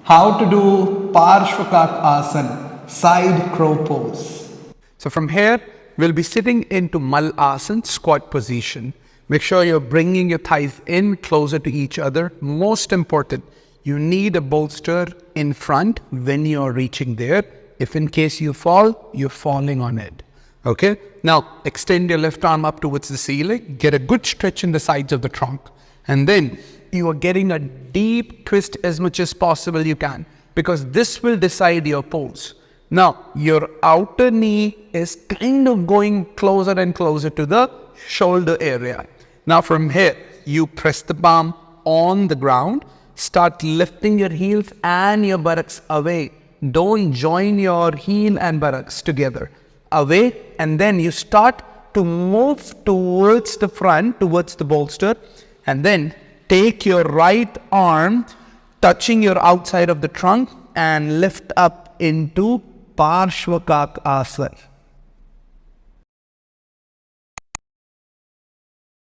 How to do Parsva Bakasana, side crow pose. So from here, we'll be sitting into Malasana, squat position. Make sure you're bringing your thighs in closer to each other. Most important, you need a bolster in front when you're reaching there. If in case you fall, you're falling on it. Okay? Now, extend your left arm up towards the ceiling. Get a good stretch in the sides of the trunk. And then you are getting a deep twist as much as possible you can, because this will decide your pose. Now, your outer knee is kind of going closer and closer to the shoulder area. Now from here, you press the palm on the ground, start lifting your heels and your buttocks away. Don't join your heel and buttocks together. Away, and then you start to move towards the front, towards the bolster, and then take your right arm, touching your outside of the trunk, and lift up into Parsva Bakasana.